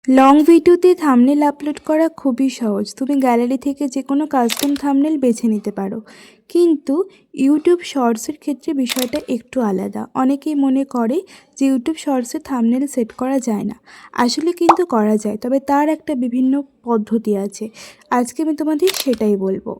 Long ভিডিওতে thumbnail upload করা খুবই সহজ। তুমি গ্যালারি থেকে যে কোনো কাস্টম থাম্বনেল বেছে নিতে পারো। কিন্তু ইউটিউব শর্টসের ক্ষেত্রে বিষয়টা একটু আলাদা। অনেকেই মনে করে যে ইউটিউব শর্টসে থাম্বনেল সেট করা যায় না। আসলে কিন্তু করা যায়, তবে তার একটা বিভিন্ন পদ্ধতি আছে। আজকে আমি তোমাদের সেটাই বলবো।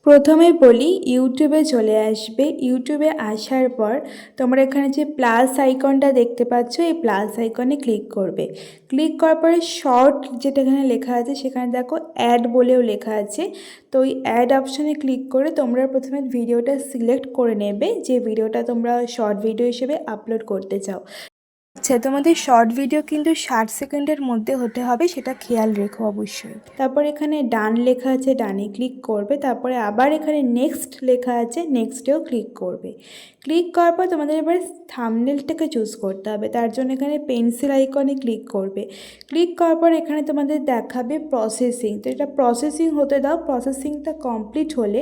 প্রথমে বলি, ইউটিউবে চলে আসবে। ইউটিউবে আসার পর তোমরা এখানে যে প্লাস আইকনটা দেখতে পাচ্ছ, এই প্লাস আইকনে ক্লিক করবে। ক্লিক করার পরে শর্ট যেটা এখানে লেখা আছে সেখানে দেখো অ্যাড বলেও লেখা আছে। তো ওই অ্যাড অপশানে ক্লিক করে তোমরা প্রথমে ভিডিওটা সিলেক্ট করে নেবে, যে ভিডিওটা তোমরা শর্ট ভিডিও হিসেবে আপলোড করতে চাও। আচ্ছা, তোমাদের শর্ট ভিডিও কিন্তু 60 সেকেন্ডের মধ্যে হতে হবে, সেটা খেয়াল রেখো অবশ্যই। তারপর এখানে ডান লেখা আছে, ডানে ক্লিক করবে। তারপরে আবার এখানে নেক্সট লেখা আছে, নেক্সটেও ক্লিক করবে। ক্লিক করার পর তোমাদের এবার থাম্বনেলটাকে চুজ করতে হবে। তার জন্য এখানে পেন্সিল আইকনে ক্লিক করবে। ক্লিক করার পর এখানে তোমাদের দেখাবে প্রসেসিং। তো এটা প্রসেসিং হতে দাও। প্রসেসিংটা কমপ্লিট হলে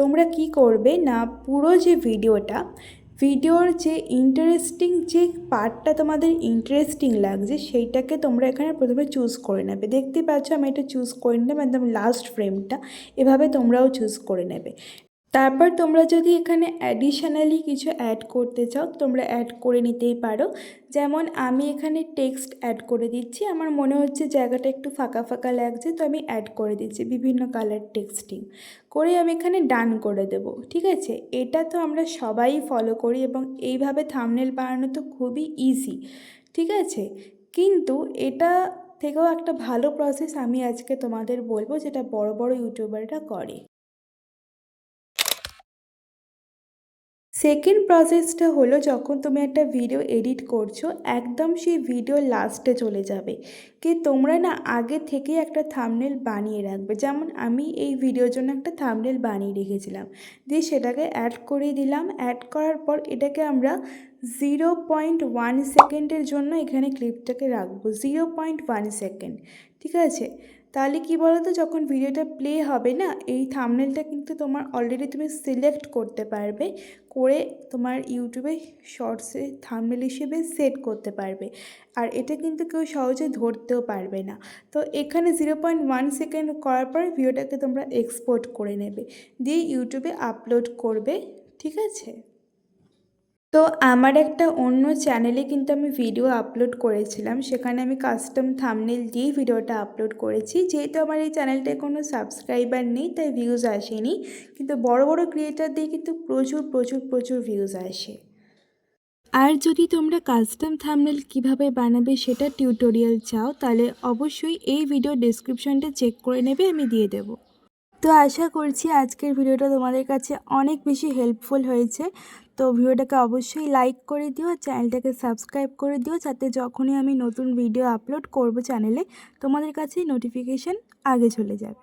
তোমরা কি করবে না, পুরো যে ভিডিওর যে ইন্টারেস্টিং যে পার্টটা তোমাদের ইন্টারেস্টিং লাগছে সেইটাকে তোমরা এখানে প্রথমে চুজ করে নেবে। দেখতে পাচ্ছ আমি এটা চুজ করে নিলাম, একদম লাস্ট ফ্রেমটা। এভাবে তোমরাও চুজ করে নেবে। তারপর তোমরা যদি এখানে অ্যাডিশনালি কিছু অ্যাড করতে চাও, তোমরা অ্যাড করে নিতেই পারো। যেমন আমি এখানে টেক্সট অ্যাড করে দিচ্ছি। আমার মনে হচ্ছে জায়গাটা একটু ফাঁকা ফাঁকা লাগছে, তো আমি অ্যাড করে দিচ্ছি বিভিন্ন কালার টেক্সটিং করে। আমি এখানে ডান করে দেব। ঠিক আছে, এটা তো আমরা সবাই ফলো করি এবং এইভাবে থাম্বনেল বানানো তো খুবই ইজি। ঠিক আছে, কিন্তু এটা থেকেও একটা ভালো প্রসেস আমি আজকে তোমাদের বলবো, যেটা বড় বড় ইউটিউবাররা করে। সেকেন্ড প্রসেসটা হলো, যখন তুমি একটা ভিডিও এডিট করছো, একদম সেই ভিডিও লাস্টে চলে যাবে। কি তোমরা না আগে থেকে একটা থাম্বনেল বানিয়ে রাখবে। যেমন আমি এই ভিডিওর জন্য একটা থাম্বনেল বানিয়ে রেখেছিলাম, দিয়ে সেটাকে অ্যাড করে দিলাম। অ্যাড করার পর এটাকে আমরা 0.1 সেকেন্ডের জন্য এখানে ক্লিপটাকে রাখবো, 0.1 সেকেন্ড। ঠিক আছে, তাহলে কি বলো তো, যখন ভিডিওটা প্লে হবে না, এই থাম্বনেলটা কিন্তু তোমার অলরেডি তুমি সিলেক্ট করতে পারবে, করে তোমার ইউটিউবে শর্টসে থাম্বনেল হিসেবে সেট করতে পারবে। আর এটা কিন্তু কেউ সহজে ধরতেও পারবে না। তো এখানে 0.1 সেকেন্ড করার পর ভিডিওটাকে তোমরা এক্সপোর্ট করে নেবে, দিয়ে ইউটিউবে আপলোড করবে। ঠিক আছে, তো আমার একটা অন্য চ্যানেলে কিন্তু আমি ভিডিও আপলোড করেছিলাম, সেখানে আমি কাস্টম থাম্বনেল দিয়েই ভিডিওটা আপলোড করেছি। যেহেতু আমার এই চ্যানেলটায় কোনো সাবস্ক্রাইবার নেই, তাই ভিউজ আসেনি, কিন্তু বড় বড় ক্রিয়েটার দিয়ে কিন্তু প্রচুর প্রচুর প্রচুর ভিউজ আসে। আর যদি তোমরা কাস্টম থাম্বনেল কিভাবে বানাবে সেটা টিউটোরিয়াল চাও, তাহলে অবশ্যই এই ভিডিও ডেসক্রিপশনটা চেক করে নেবে, আমি দিয়ে দেবো। তো আশা করছি আজকের ভিডিওটা তোমাদের কাছে অনেক বেশি হেল্পফুল হয়েছে। তো ভিডিওটাকে অবশ্যই লাইক করে দিও, চ্যানেলটাকে সাবস্ক্রাইব করে দিও, যাতে যখনই আমি নতুন ভিডিও আপলোড করব চ্যানেলে, তোমাদের কাছে নোটিফিকেশান আগে চলে যাবে।